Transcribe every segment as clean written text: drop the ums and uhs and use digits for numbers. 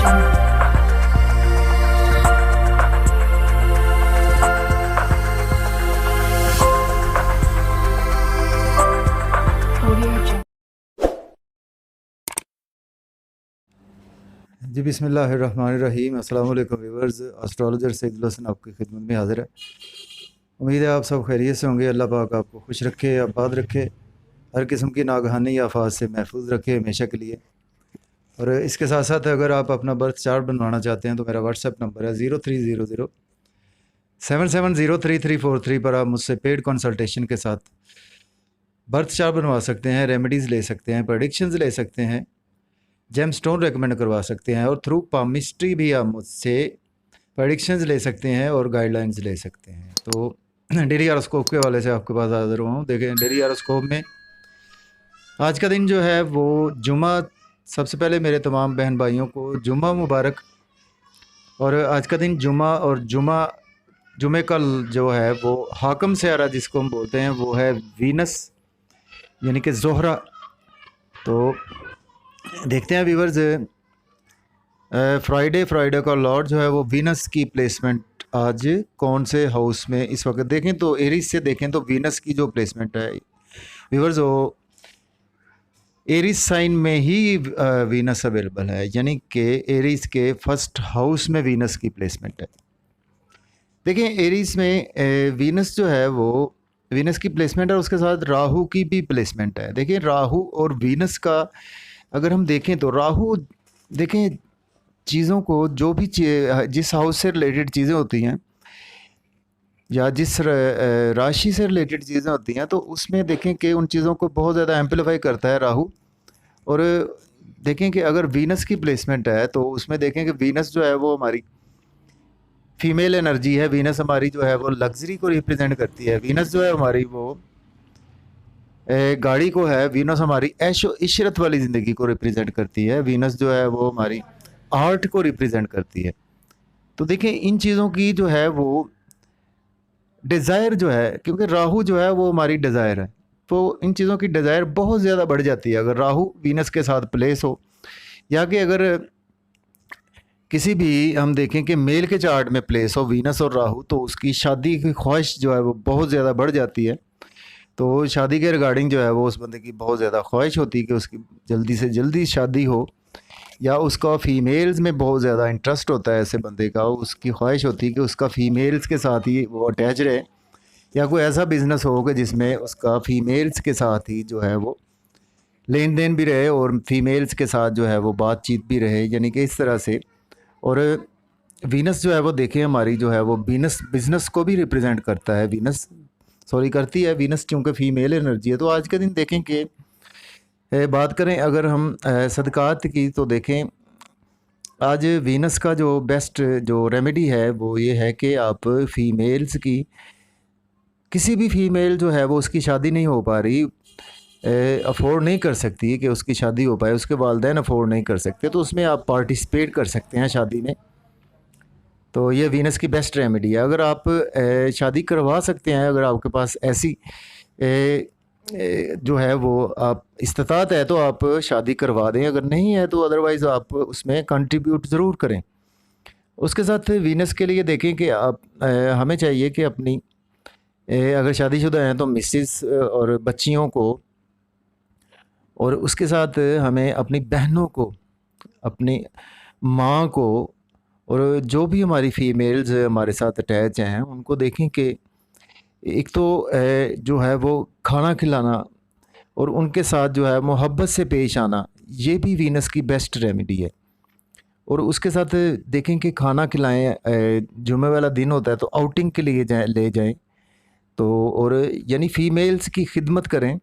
जी बिस्मिल्लाहिर्रहमानिर्रहीम। अस्सलाम वालेकुम व्यूअर्स। एस्ट्रोलॉजर सईदुल हसन आपकी खिदमत में हाज़िर है। उम्मीद है आप सब खैरियत से होंगे। अल्लाह पाक आपको खुश रखे, आबाद रखे, हर किस्म की नागहानी आफात से महफूज रखे हमेशा के लिए। और इसके साथ साथ अगर आप अपना बर्थ चार्ट बनवाना चाहते हैं तो मेरा व्हाट्सएप नंबर है 030077033343 पर आप मुझसे पेड कंसल्टेशन के साथ बर्थ चार्ट बनवा सकते हैं, रेमेडीज़ ले सकते हैं, प्रेडिक्शंस ले सकते हैं, जेम स्टोन रेकमेंड करवा सकते हैं और थ्रू पामिस्ट्री भी आप मुझसे प्रेडिक्शंस ले सकते हैं और गाइडलाइंस ले सकते हैं। तो डेली हॉरोस्कोप के हवाले से आपके पास हाजिर हुआ हूँ। देखें, डेली हॉरोस्कोप में आज का दिन जो है वो जुमा। सबसे पहले मेरे तमाम बहन भाइयों को जुमा मुबारक। और आज का दिन जुमा, और जुमे का जो है वो हाकम सयारा जिसको हम बोलते हैं वो है वीनस यानी कि ज़ोहरा। तो देखते हैं व्यूअर्स, फ्राइडे का लॉर्ड जो है वो वीनस की प्लेसमेंट आज कौन से हाउस में इस वक्त देखें तो एरीज से देखें तो वीनस की जो प्लेसमेंट है व्यूअर्स वो एरीज साइन में ही वीनस अवेलेबल है, यानी कि एरीज के फर्स्ट हाउस में वीनस की प्लेसमेंट है। देखें, एरीज में वीनस जो है वो वीनस की प्लेसमेंट है, उसके साथ राहु की भी प्लेसमेंट है। देखिए, राहु और वीनस का अगर हम देखें तो राहु, देखें चीज़ों को जो भी जिस हाउस से रिलेटेड चीज़ें होती हैं या जिस राशि से रिलेटेड चीज़ें होती हैं तो उसमें देखें कि उन चीज़ों को बहुत ज़्यादा एम्पलीफाई करता है राहु। और देखें कि अगर वीनस की प्लेसमेंट है तो उसमें देखें कि वीनस जो है वो हमारी फीमेल एनर्जी है। वीनस हमारी जो है वो लग्जरी को रिप्रेजेंट करती है। वीनस जो है हमारी वो गाड़ी को है। वीनस हमारी ऐशो इशरत वाली ज़िंदगी को रिप्रेजेंट करती है। वीनस जो है वो हमारी आर्ट को रिप्रेजेंट करती है। तो देखें, इन चीज़ों की जो है वो डिज़ायर जो है, क्योंकि राहु जो है वो हमारी डिज़ायर है, तो इन चीज़ों की डिज़ायर बहुत ज़्यादा बढ़ जाती है अगर राहु वीनस के साथ प्लेस हो। या कि अगर किसी भी हम देखें कि मेल के चार्ट में प्लेस हो वीनस और राहु तो उसकी शादी की ख्वाहिश जो है वो बहुत ज़्यादा बढ़ जाती है। तो शादी के रिगार्डिंग जो है वो उस बंदे की बहुत ज़्यादा ख्वाहिश होती है कि उसकी जल्दी से जल्दी शादी हो, या उसका फ़ीमेल्स में बहुत ज़्यादा इंटरेस्ट होता है ऐसे बंदे का। उसकी ख्वाहिश होती है कि उसका फ़ीमेल्स के साथ ही वो अटैच रहे, या कोई ऐसा बिज़नेस हो कि जिसमें उसका फ़ीमेल्स के साथ ही जो है वो लेन देन भी रहे और फीमेल्स के साथ जो है वो बातचीत भी रहे, यानी कि इस तरह से। और वीनस जो है वो देखें हमारी जो है वो वीनस बिज़नेस को भी रिप्रेजेंट करता है। करती है वीनस, चूँकि फ़ीमेल एनर्जी है। तो आज के दिन देखें कि बात करें अगर हम सदक़ात की तो देखें आज वीनस का जो बेस्ट जो रेमेडी है वो ये है कि आप फ़ीमेल्स की किसी भी फ़ीमेल जो है वो उसकी शादी नहीं हो पा रही, अफोर्ड नहीं कर सकती कि उसकी शादी हो पाए, उसके वालिदैन अफोर्ड नहीं कर सकते, तो उसमें आप पार्टिसिपेट कर सकते हैं शादी में। तो ये वीनस की बेस्ट रेमेडी है। अगर आप शादी करवा सकते हैं, अगर आपके पास ऐसी जो है वो आप इस्तात है तो आप शादी करवा दें, अगर नहीं है तो अदरवाइज़ आप उसमें कंट्रीब्यूट ज़रूर करें। उसके साथ वीनस के लिए देखें कि आप हमें चाहिए कि अपनी अगर शादीशुदा हैं तो मिसेस और बच्चियों को, और उसके साथ हमें अपनी बहनों को, अपनी माँ को, और जो भी हमारी फ़ीमेल्स हमारे साथ अटैच हैं उनको देखें कि एक तो जो है वो खाना खिलाना और उनके साथ जो है मोहब्बत से पेश आना, ये भी वीनस की बेस्ट रेमेडी है। और उसके साथ देखें कि खाना खिलाएं। जुमे वाला दिन होता है तो आउटिंग के लिए ले जाएं, तो और यानी फ़ीमेल्स की खिदमत करें।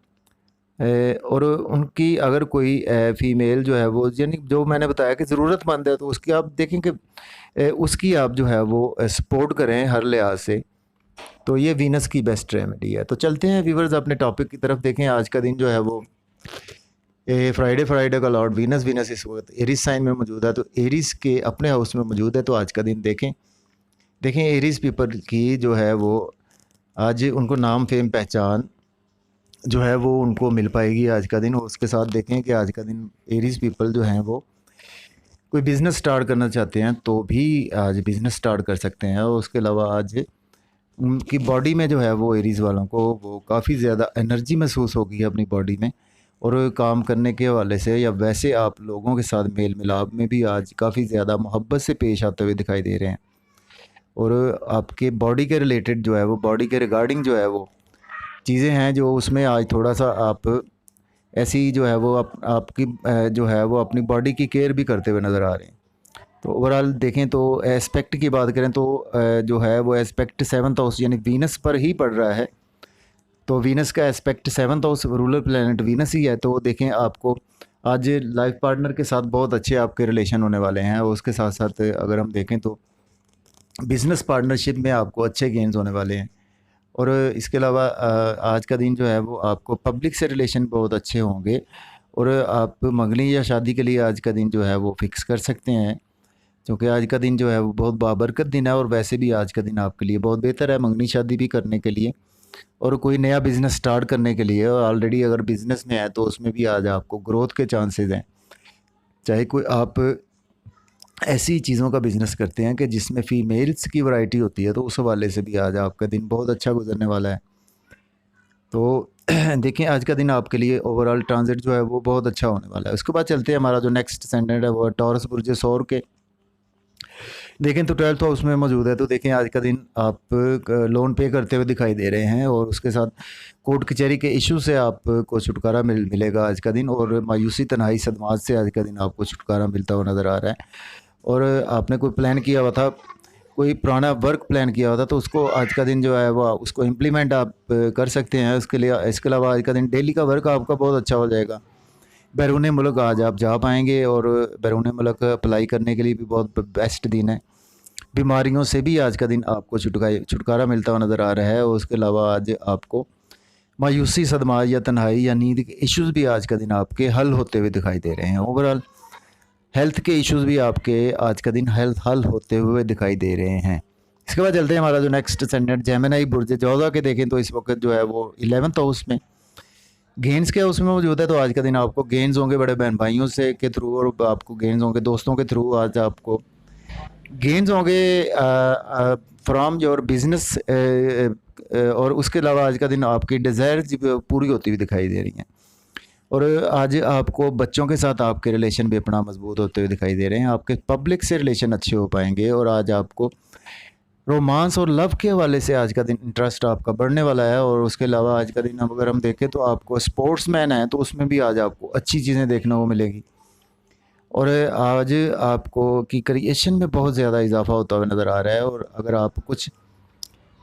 और उनकी अगर कोई फ़ीमेल जो है वो, यानी जो मैंने बताया कि ज़रूरतमंद है, तो उसकी आप देखें कि उसकी आप जो है वो सपोर्ट करें हर लिहाज से। तो ये वीनस की बेस्ट रेमेडी है। तो चलते हैं व्यूवर्स अपने टॉपिक की तरफ। देखें, आज का दिन जो है वो फ्राइडे का लॉर्ड वीनस इस वक्त एरीज साइन में मौजूद है, तो एरीज के अपने हाउस में मौजूद है। तो आज का दिन देखें एरीज पीपल की जो है वो आज उनको नाम फेम पहचान जो है वो उनको मिल पाएगी आज का दिन। और उसके साथ देखें कि आज का दिन एरीज पीपल जो हैं वो कोई बिज़नेस स्टार्ट करना चाहते हैं तो भी आज बिज़नेस स्टार्ट कर सकते हैं। और उसके अलावा आज उनकी बॉडी में जो है वो एरीज़ वालों को वो काफ़ी ज़्यादा एनर्जी महसूस होगी अपनी बॉडी में, और काम करने के हवाले से या वैसे आप लोगों के साथ मेल मिलाप में भी आज काफ़ी ज़्यादा मोहब्बत से पेश आते हुए दिखाई दे रहे हैं। और आपके बॉडी के रिलेटेड जो है वो, बॉडी के रिगार्डिंग जो है वो चीज़ें हैं जो उसमें आज थोड़ा-सा आप ऐसी जो है वो आपकी जो है वो अपनी बॉडी की केयर भी करते हुए नज़र आ रहे हैं। तो ओवरऑल देखें तो एस्पेक्ट की बात करें तो जो है वो एस्पेक्ट 7th हाउस यानी वीनस पर ही पड़ रहा है। तो वीनस का aspect 7th house ruler planet Venus ही है। तो देखें आपको आज लाइफ पार्टनर के साथ बहुत अच्छे आपके रिलेशन होने वाले हैं, और उसके साथ-साथ अगर हम देखें तो बिज़नेस पार्टनरशिप में आपको अच्छे गेन्स होने वाले हैं। और इसके अलावा आज का दिन जो है वो आपको पब्लिक से रिलेशन बहुत अच्छे होंगे, और आप मंगनी या शादी के लिए आज का दिन जो है वो फ़िक्स कर सकते हैं, क्योंकि आज का दिन जो है वो बहुत बाबरकत दिन है। और वैसे भी आज का दिन आपके लिए बहुत बेहतर है मंगनी शादी भी करने के लिए, और कोई नया बिज़नेस स्टार्ट करने के लिए। और ऑलरेडी अगर बिज़नेस में है तो उसमें भी आज आपको ग्रोथ के चांसेस हैं। चाहे कोई आप ऐसी चीज़ों का बिज़नेस करते हैं कि जिसमें फ़ीमेल्स की वैरायटी होती है, तो उस हवाले से भी आज आपका दिन बहुत अच्छा गुजरने वाला है। तो देखिए आज का दिन आपके लिए ओवरऑल ट्रांज़िट जो है वो बहुत अच्छा होने वाला है। उसके बाद चलते हैं, हमारा जो नेक्स्ट असेंडेंट है वो है टॉरस बुर्ज सौर के। देखें तो 12th हाउस में मौजूद है। तो देखें आज का दिन आप लोन पे करते हुए दिखाई दे रहे हैं, और उसके साथ कोर्ट कचहरी के इशू से आपको छुटकारा मिलेगा आज का दिन, और मायूसी तन्हाई सदमात से आज का दिन आपको छुटकारा मिलता हुआ नज़र आ रहा है। और आपने कोई प्लान किया हुआ था, कोई पुराना वर्क प्लान किया हुआ था, तो उसको आज का दिन जो है वो उसको इम्प्लीमेंट आप कर सकते हैं। उसके लिए इसके अलावा आज का दिन डेली का वर्क आपका बहुत अच्छा हो जाएगा। बैरून मुल्क आज आप जा पाएंगे, और बैरून मुल्क अप्लाई करने के लिए भी बहुत बेस्ट दिन है। बीमारियों से भी आज का दिन आपको छुटकारा मिलता हुआ नज़र आ रहा है। और उसके अलावा आज आपको मायूसी सदमा या तन्हाई या नींद के इश्यूज़ भी आज का दिन आपके हल होते हुए दिखाई दे रहे हैं। ओवरऑल हेल्थ के इश्यूज़ भी आपके आज का दिन हल होते हुए दिखाई दे रहे हैं। इसके बाद चलते हैं, हमारा जो नेक्स्ट असेंडेंट जेमिनी बुर्ज जोधा के देखें तो इस वक्त जो है वो 11th हाउस में गेंस के उसमें मौजूद है। तो आज का दिन आपको गेंस होंगे बड़े बहन भाइयों से के थ्रू, और आपको गेंस होंगे दोस्तों के थ्रू। आज आपको गेंस होंगे फ्रॉम योर बिजनेस, और उसके अलावा आज का दिन आपकी डिज़ायर्स पूरी होती हुई दिखाई दे रही हैं। और आज आपको बच्चों के साथ आपके रिलेशन भी अपना मजबूत होते हुए दिखाई दे रहे हैं। आपके पब्लिक से रिलेशन अच्छे हो पाएंगे, और आज आपको रोमांस और लव के हवाले से आज का दिन इंटरेस्ट आपका बढ़ने वाला है। और उसके अलावा आज का दिन अगर हम देखें तो आपको स्पोर्ट्समैन है तो उसमें भी आज आपको अच्छी चीज़ें देखने को मिलेगी। और आज आपको की क्रिएशन में बहुत ज़्यादा इजाफा होता हुआ नज़र आ रहा है। और अगर आप कुछ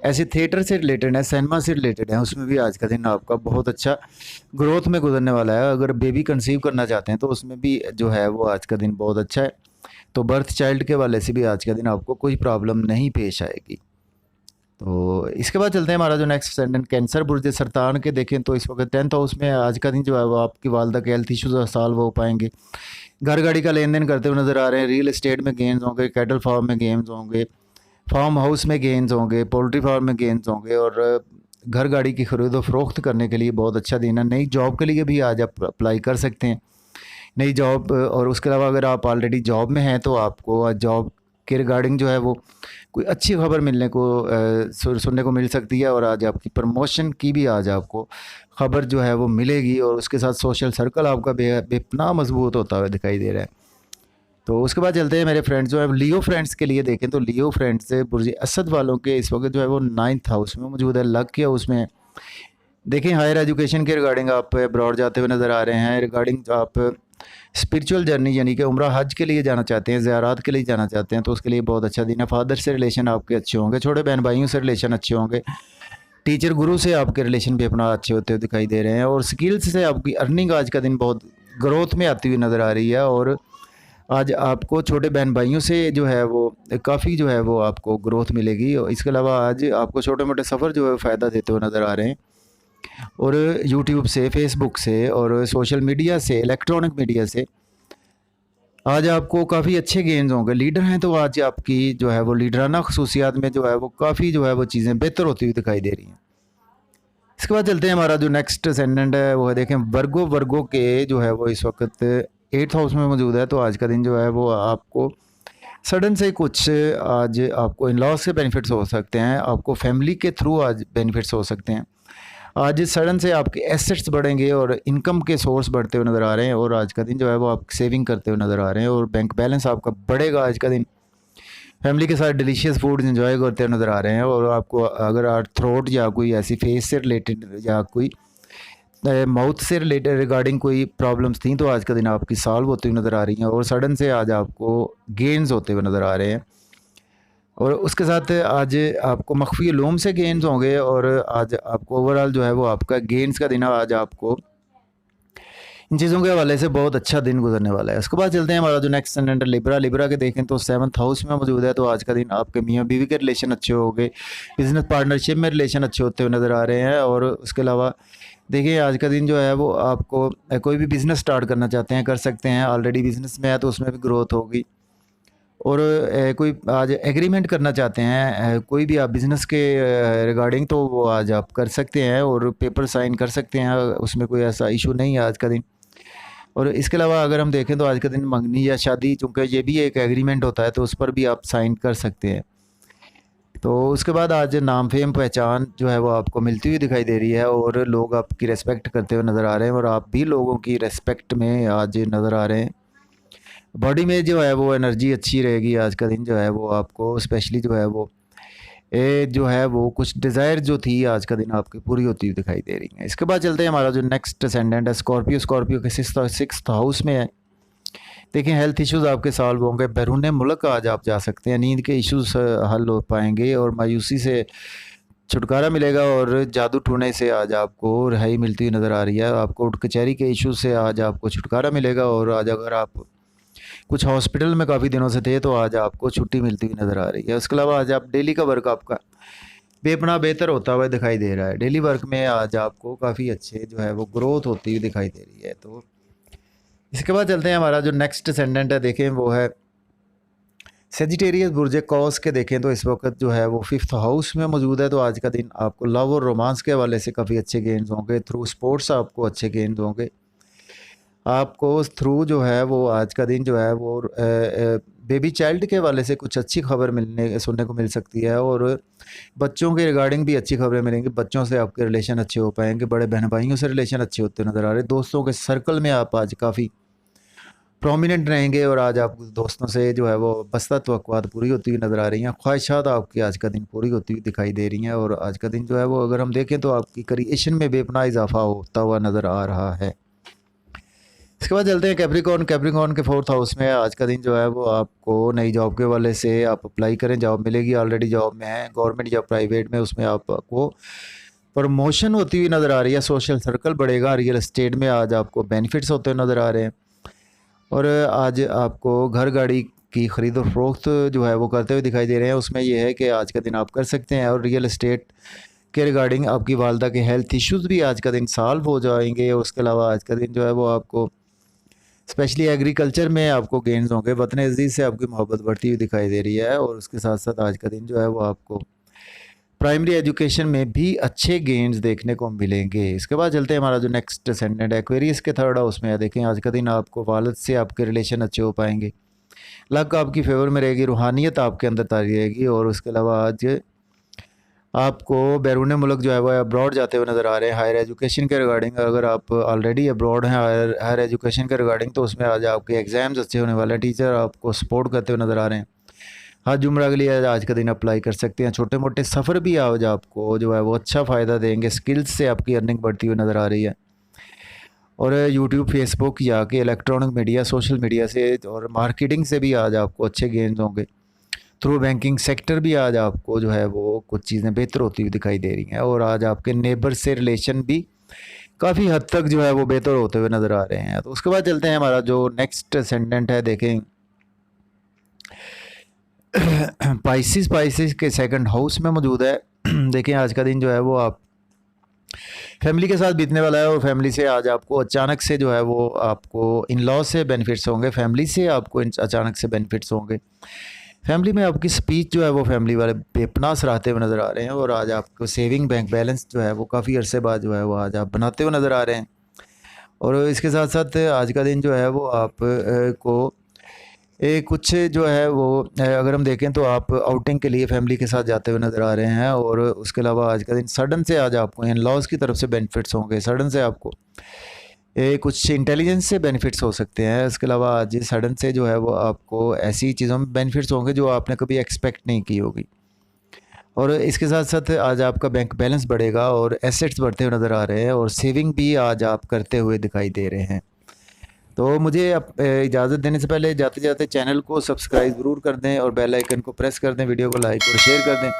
ऐसे थिएटर से रिलेटेड है, सिनेमा से रिलेटेड है, उसमें भी आज का दिन आपका बहुत अच्छा ग्रोथ में गुजरने वाला है। अगर बेबी कंसीव करना चाहते हैं तो उसमें भी जो है वो आज का दिन बहुत अच्छा है। तो बर्थ चाइल्ड के वाले से भी आज का दिन आपको कोई प्रॉब्लम नहीं पेश आएगी। तो इसके बाद चलते हैं, हमारा जो नेक्स्ट असेंडेंट कैंसर बुर्ज सरतान के देखें तो इस वक्त 10th हाउस में आज का दिन जो है वो आपकी वालदा के हेल्थ इशूज़ सॉल्व हो पाएंगे। घर गाड़ी का लेन देन करते हुए नज़र आ रहे हैं। रियल एस्टेट में गेंस होंगे, कैटल फार्म में गेंस होंगे, फार्म हाउस में गेंस होंगे, पोल्ट्री फार्म में गेंस होंगे। और घर गाड़ी की खरीदो फरोख्त करने के लिए बहुत अच्छा दिन है। नई जॉब के लिए भी आज आप अप्लाई कर सकते हैं, नई जॉब। और उसके अलावा अगर आप ऑलरेडी जॉब में हैं तो आपको जॉब के रिगार्डिंग जो है वो कोई अच्छी खबर मिलने को सुनने को मिल सकती है। और आज आपकी प्रमोशन की भी आज आपको खबर जो है वो मिलेगी। और उसके साथ सोशल सर्कल आपका बेपनाह मजबूत होता हुआ दिखाई दे रहा है। तो उसके बाद चलते हैं मेरे फ्रेंड्स जो है लियो फ्रेंड्स के लिए देखें तो लियो फ्रेंड्स बुर्ज असद वालों के इस वक्त जो है वो 9th हाउस में मौजूद है, लक के हाउस में। देखें हायर एजुकेशन के रिगार्डिंग आप अब्रॉड जाते हुए नज़र आ रहे हैं। रिगार्डिंग आप स्पिरिचुअल जर्नी यानी कि उम्रा हज के लिए जाना चाहते हैं, ज़ियारात के लिए जाना चाहते हैं, तो उसके लिए बहुत अच्छा दिन है। फादर से रिलेशन आपके अच्छे होंगे, छोटे बहन भाइयों से रिलेशन अच्छे होंगे, टीचर गुरु से आपके रिलेशन भी अपना अच्छे होते हुए दिखाई दे रहे हैं। और स्किल्स से आपकी अर्निंग आज का दिन बहुत ग्रोथ में आती हुई नज़र आ रही है। और आज आपको छोटे बहन भाइयों से जो है वो काफ़ी जो है वो आपको ग्रोथ मिलेगी। और इसके अलावा आज आपको छोटे मोटे सफ़र जो है फ़ायदा देते हुए नज़र आ रहे हैं। और यूट्यूब से, फेसबुक से और सोशल मीडिया से, इलेक्ट्रॉनिक मीडिया से आज आपको काफ़ी अच्छे गेन्स होंगे। लीडर हैं तो आज आपकी जो है वो लीडराना खसूसियात में जो है वो काफ़ी जो है वो चीज़ें बेहतर होती हुई दिखाई दे रही हैं। इसके बाद चलते हैं, हमारा जो नेक्स्ट असेंडेंट है वो है देखें वर्गो के जो है वो इस वक्त 8th हाउस में मौजूद है, तो आज का दिन जो है वो आपको सडन से कुछ आज आपको इन लॉज से बेनिफिट्स हो सकते हैं, आपको फैमिली के थ्रू आज बेनिफिट्स हो सकते हैं। आज सडन से आपके एसेट्स बढ़ेंगे और इनकम के सोर्स बढ़ते हुए नज़र आ रहे हैं, और आज का दिन जो है वो आप सेविंग करते हुए नज़र आ रहे हैं, और बैंक बैलेंस आपका बढ़ेगा। आज का दिन फैमिली के साथ डिलीशियस फूड एंजॉय करते हुए नज़र आ रहे हैं, और आपको अगर आर्थ्रोड या कोई ऐसी फेस से रिलेटेड या कोई माउथ से रिलेटेड रिगार्डिंग कोई प्रॉब्लम्स थी, तो आज का दिन आपकी सॉल्व होती हुई नज़र आ रही हैं, और सडन से आज आपको गेन्स होते हुए नज़र आ रहे हैं। और उसके साथ आज आपको मख्फी उलूम से गेन्स होंगे, और आज आपको ओवरऑल जो है वो आपका गेन्स का दिन है। आज आपको इन चीज़ों के हवाले से बहुत अच्छा दिन गुजरने वाला है। उसके बाद चलते हैं हमारा जो नेक्स्ट ascendant है लिब्रा के देखें तो 7th हाउस में मौजूद है, तो आज का दिन आपके मियाँ बीवी के रिलेशन अच्छे होंगे, बिजनेस पार्टनरशिप में रिलेशन अच्छे होते हुए नज़र आ रहे हैं। और उसके अलावा देखिए आज का दिन जो है वो आपको कोई भी बिज़नेस स्टार्ट करना चाहते हैं कर सकते हैं, ऑलरेडी बिज़नेस में है तो उसमें भी ग्रोथ होगी। और कोई आज एग्रीमेंट करना चाहते हैं कोई भी आप बिज़नेस के रिगार्डिंग, तो वो आज आप कर सकते हैं और पेपर साइन कर सकते हैं, उसमें कोई ऐसा इशू नहीं है आज का दिन। और इसके अलावा अगर हम देखें तो आज के दिन मंगनी या शादी, चूँकि ये भी एक एग्रीमेंट होता है, तो उस पर भी आप साइन कर सकते हैं। तो उसके बाद आज नाम फेम पहचान जो है वो आपको मिलती हुई दिखाई दे रही है, और लोग आपकी रिस्पेक्ट करते हुए नज़र आ रहे हैं, और आप भी लोगों की रिस्पेक्ट में आज नज़र आ रहे हैं। बॉडी में जो है वो एनर्जी अच्छी रहेगी। आज का दिन जो है वो आपको स्पेशली जो है वो जो है वो कुछ डिज़ायर जो थी आज का दिन आपकी पूरी होती हुई दिखाई दे रही है। इसके बाद चलते हैं हमारा जो नेक्स्ट असेंडेंट है स्कॉर्पियो के 6th हाउस में है। देखिए हेल्थ इश्यूज़ आपके सॉल्व होंगे, बैरून मुल्क आज आप जा सकते हैं, नींद के इश्यूज़ हल हो पाएंगे, और मायूसी से छुटकारा मिलेगा, और जादू टूने से आज आपको रिहाई मिलती हुई नज़र आ रही है। आपको कोर्ट कचहरी के इश्यूज़ से आज आपको छुटकारा मिलेगा, और आज अगर आप कुछ हॉस्पिटल में काफ़ी दिनों से थे तो आज आपको छुट्टी मिलती हुई नज़र आ रही है। उसके अलावा आज आप डेली का वर्क आपका बेपना बेहतर होता हुआ दिखाई दे रहा है। डेली वर्क में आज आपको काफ़ी अच्छे जो है वो ग्रोथ होती हुई दिखाई दे रही है। तो इसके बाद चलते हैं हमारा जो नेक्स्ट असेंडेंट है, देखें वो है सेजिटेरियस बुर्ज कॉस के। देखें तो इस वक्त जो है वो 5th हाउस में मौजूद है, तो आज का दिन आपको लव और रोमांस के हवाले से काफ़ी अच्छे गेन्स होंगे, थ्रू स्पोर्ट्स आपको अच्छे गेन्स होंगे। आपको थ्रू जो है वो आज का दिन जो है वो बेबी चाइल्ड के हवाले से कुछ अच्छी खबर सुनने को मिल सकती है, और बच्चों के रिगार्डिंग भी अच्छी खबरें मिलेंगी। बच्चों से आपके रिलेशन अच्छे हो पाएंगे, बड़े बहन भाइयों से रिलेशन अच्छे होते नज़र आ रहे हैं। दोस्तों के सर्कल में आप आज काफ़ी प्रोमिनेंट रहेंगे, और आज आप दोस्तों से जो है वो बस्ता तवक्कुआत पूरी होती हुई नज़र आ रही हैं। ख्वाहिशात आपकी आज का दिन पूरी होती हुई दिखाई दे रही हैं, और आज का दिन जो है वो अगर हम देखें तो आपकी क्रिएशन में बेपनाह इजाफा होता हुआ नज़र आ रहा है। इसके बाद चलते हैं कैप्रिकॉर्न के 4th हाउस में। आज का दिन जो है वो आपको नई जॉब के वाले से आप अप्लाई करें, जॉब मिलेगी, ऑलरेडी जॉब में है, गवर्नमेंट या प्राइवेट में, उसमें आपको प्रमोशन होती हुई नज़र आ रही है, सोशल सर्कल बढ़ेगा, रियल एस्टेट में आज आपको बेनिफिट्स होते हुए नज़र आ रहे हैं, और आज आपको घर गाड़ी की ख़रीद और फरोख्त जो है वो करते हुए दिखाई दे रहे हैं। उसमें यह है कि आज का दिन आप कर सकते हैं, और रियल एस्टेट के रिगार्डिंग आपकी वालदा के हेल्थ इश्यूज़ भी आज का दिन सॉल्व हो जाएंगे। और उसके अलावा आज का दिन जो है वो आपको स्पेशली एग्रीकल्चर में आपको गेन्स होंगे, वतन अजीज़ से आपकी मोहब्बत बढ़ती हुई दिखाई दे रही है, और उसके साथ साथ आज का दिन जो है वो आपको प्राइमरी एजुकेशन में भी अच्छे गेन्स देखने को मिलेंगे। इसके बाद चलते हैं हमारा जो नेक्स्ट असेंडेंट है एक्वेरियस के 3rd हाउस में है। देखें आज का दिन आपको वालिद से आपके रिलेशन अच्छे हो पाएंगे, लक आपकी फेवर में रहेगी, रूहानियत आपके अंदर तारी रहेगी, और उसके अलावा आज आपको बैरून मुल्क जो है वो अब्रॉड जाते हुए नज़र आ रहे हैं। हायर एजुकेशन के रिगार्डिंग अगर आप ऑलरेडी अब्रॉड हैं हायर एजुकेशन के रिगार्डिंग, तो उसमें आज आपके एग्ज़ाम्स अच्छे होने वाले हैं, टीचर आपको सपोर्ट करते हुए नज़र आ रहे हैं। हज उम्रा के लिए आज का दिन अप्लाई कर सकते हैं। छोटे मोटे सफ़र भी आज आपको जो है वो अच्छा फ़ायदा देंगे, स्किल्स से आपकी अर्निंग बढ़ती हुई नज़र आ रही है, और यूट्यूब फेसबुक या कि इलेक्ट्रॉनिक मीडिया सोशल मीडिया से और मार्केटिंग से भी आज आपको अच्छे गेन्स होंगे। थ्रू बैंकिंग सेक्टर भी आज आपको जो है वो कुछ चीज़ें बेहतर होती हुई दिखाई दे रही हैं, और आज आपके नेबर से रिलेशन भी काफ़ी हद तक जो है वो बेहतर होते हुए नज़र आ रहे हैं। तो उसके बाद चलते हैं हमारा जो नेक्स्ट असेंडेंट है, देखें पाइसिस के 2nd हाउस में मौजूद है। देखें आज का दिन जो है वो आप फैमिली के साथ बीतने वाला है, और फैमिली से आज आपको अचानक से जो है वो आपको इन लॉ से बेनिफिट्स होंगे, फैमिली से आपको अचानक से बेनिफिट्स होंगे। फैमिली में आपकी स्पीच जो है वो फैमिली वाले बेपनाह सराहते हुए नज़र आ रहे हैं, और आज आपको सेविंग बैंक बैलेंस जो है वो काफ़ी अरसे बाद जो है वो आज आप बनाते हुए नज़र आ रहे हैं। और इसके साथ साथ आज का दिन जो है वो आप को कुछ जो है वो अगर हम देखें तो आप आउटिंग के लिए फैमिली के साथ जाते हुए नज़र आ रहे हैं। और उसके अलावा आज का दिन सडन से आज आपको इन लॉज की तरफ से बेनिफिट्स होंगे, सडन से आपको कुछ इंटेलिजेंस से बेनिफिट्स हो सकते हैं। इसके अलावा आज सडन से जो है वो आपको ऐसी चीज़ों में बेनिफिट्स होंगे जो आपने कभी एक्सपेक्ट नहीं की होगी। और इसके साथ साथ आज आपका बैंक बैलेंस बढ़ेगा और एसेट्स बढ़ते हुए नज़र आ रहे हैं, और सेविंग भी आज आप करते हुए दिखाई दे रहे हैं। तो मुझे अब इजाज़त देने से पहले जाते जाते चैनल को सब्सक्राइब ज़रूर कर दें और बेल आइकन को प्रेस कर दें, वीडियो को लाइक और शेयर कर दें,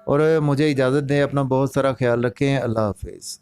और मुझे इजाज़त दें। अपना बहुत सारा ख्याल रखें। अल्लाह हाफिज़।